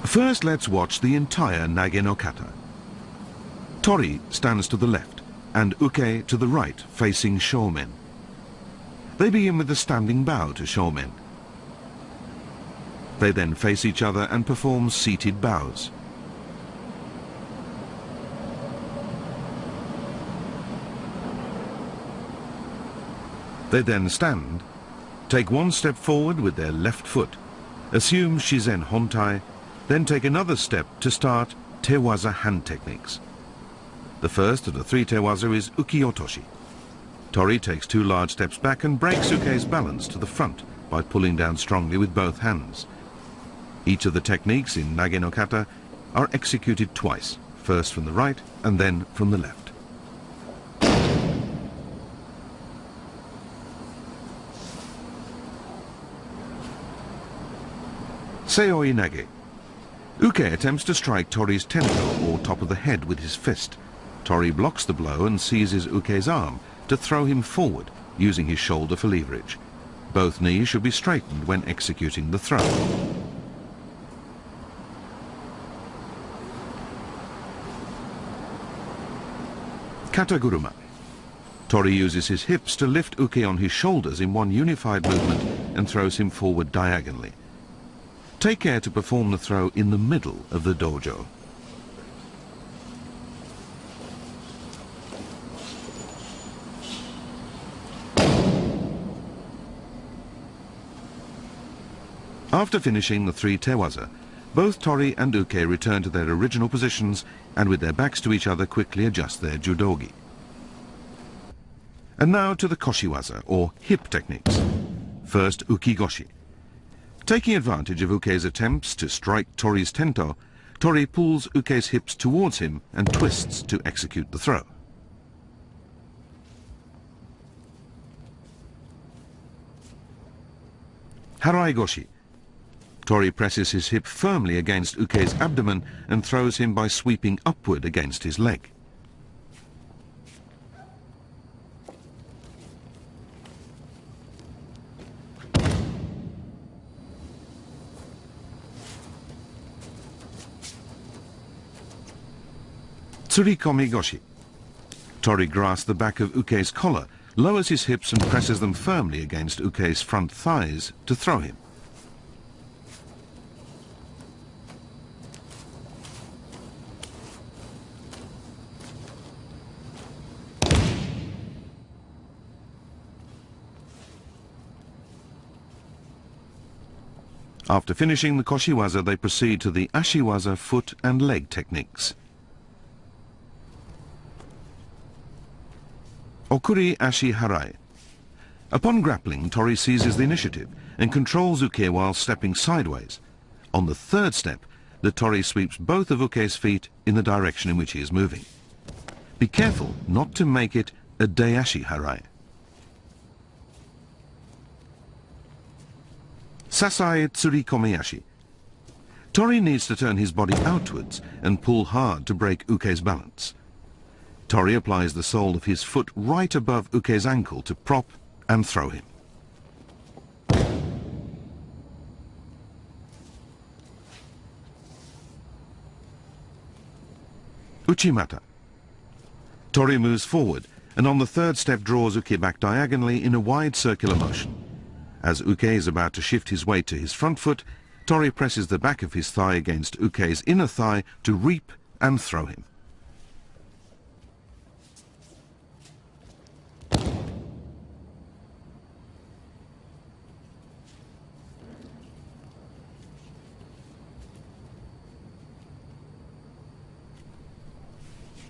First, let's watch the entire Nage no Kata. Tori stands to the left and Uke to the right, facing Shomen. They begin with a standing bow to Shomen. They then face each other and perform seated bows. They then stand, take one step forward with their left foot, assume Shizen Hontai, then take another step to start Tewaza hand techniques. The first of the three Tewaza is Uki Otoshi. Tori takes two large steps back and breaks Uke's balance to the front by pulling down strongly with both hands. Each of the techniques in Nage no Kata are executed twice, first from the right and then from the left. Seoi Nage. Uke attempts to strike Tori's tento, or top of the head, with his fist. Tori blocks the blow and seizes Uke's arm to throw him forward, using his shoulder for leverage. Both knees should be straightened when executing the throw. Kataguruma. Tori uses his hips to lift Uke on his shoulders in one unified movement and throws him forward diagonally. Take care to perform the throw in the middle of the dojo. After finishing the three Tewaza, both Tori and Uke return to their original positions and with their backs to each other quickly adjust their judogi. And now to the Koshiwaza, or hip techniques. First, Ukigoshi. Taking advantage of Uke's attempts to strike Tori's tento, Tori pulls Uke's hips towards him and twists to execute the throw. Harai Goshi. Tori presses his hip firmly against Uke's abdomen and throws him by sweeping upward against his leg. Tsurikomi Goshi. Tori grasps the back of Uke's collar, lowers his hips and presses them firmly against Uke's front thighs to throw him. After finishing the Koshiwaza, they proceed to the Ashiwaza foot and leg techniques. Okuri Ashi Harai. Upon grappling, Tori seizes the initiative and controls Uke while stepping sideways. On the third step, the Tori sweeps both of Uke's feet in the direction in which he is moving. Be careful not to make it a Daiashi Harai. Sasai Tsurikomi-ashi. Tori needs to turn his body outwards and pull hard to break Uke's balance. Tori applies the sole of his foot right above Uke's ankle to prop and throw him. Uchimata. Tori moves forward and on the third step draws Uke back diagonally in a wide circular motion. As Uke is about to shift his weight to his front foot, Tori presses the back of his thigh against Uke's inner thigh to reap and throw him.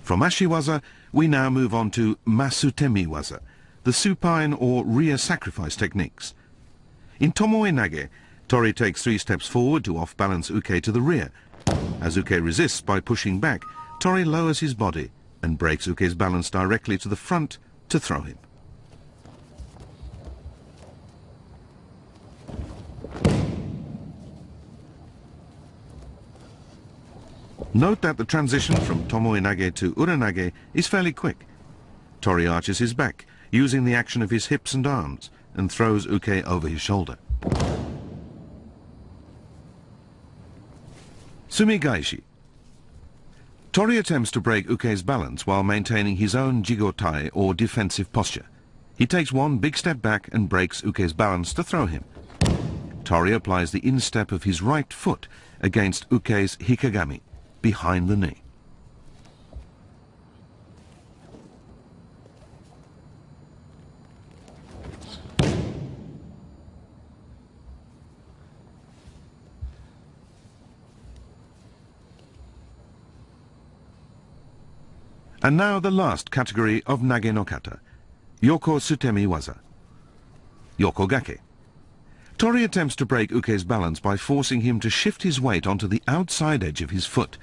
From Ashiwaza, we now move on to Masutemi-waza, the supine or rear sacrifice techniques. In Tomoe Nage, Tori takes 3 steps forward to off-balance Uke to the rear. As Uke resists by pushing back, Tori lowers his body and breaks Uke's balance directly to the front to throw him. Note that the transition from Tomoe Nage to Uranage is fairly quick. Tori arches his back, using the action of his hips and arms, and throws Uke over his shoulder. Sumigaishi. Tori attempts to break Uke's balance while maintaining his own jigotai or defensive posture. He takes one big step back and breaks Uke's balance to throw him. Tori applies the instep of his right foot against Uke's hikagami, behind the knee. And now the last category of Nage no Kata, Yoko Tsutemi Waza, Yoko Gake. Tori attempts to break Uke's balance by forcing him to shift his weight onto the outside edge of his foot.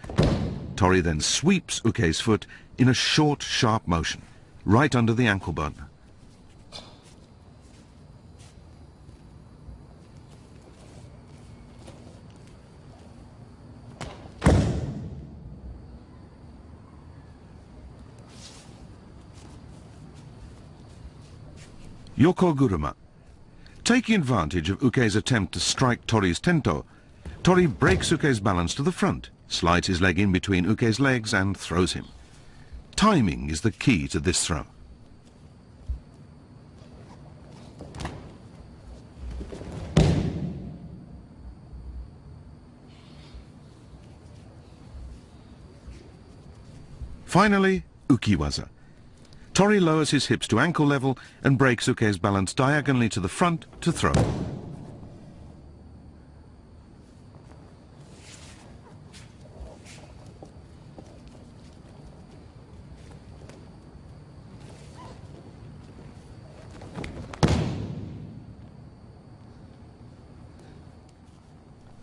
Tori then sweeps Uke's foot in a short, sharp motion, right under the ankle bone. Yoko Guruma. Taking advantage of Uke's attempt to strike Tori's tento, Tori breaks Uke's balance to the front, slides his leg in between Uke's legs and throws him. Timing is the key to this throw. Finally, Ukiwaza. Tori lowers his hips to ankle level and breaks Uke's balance diagonally to the front to throw.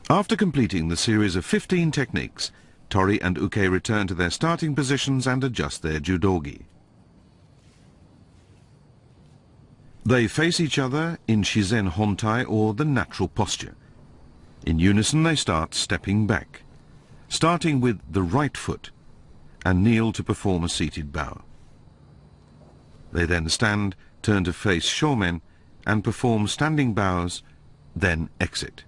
After completing the series of 15 techniques, Tori and Uke return to their starting positions and adjust their judogi. They face each other in Shizen Hontai, or the natural posture. In unison they start stepping back, starting with the right foot, and kneel to perform a seated bow. They then stand, turn to face shomen, and perform standing bows, then exit.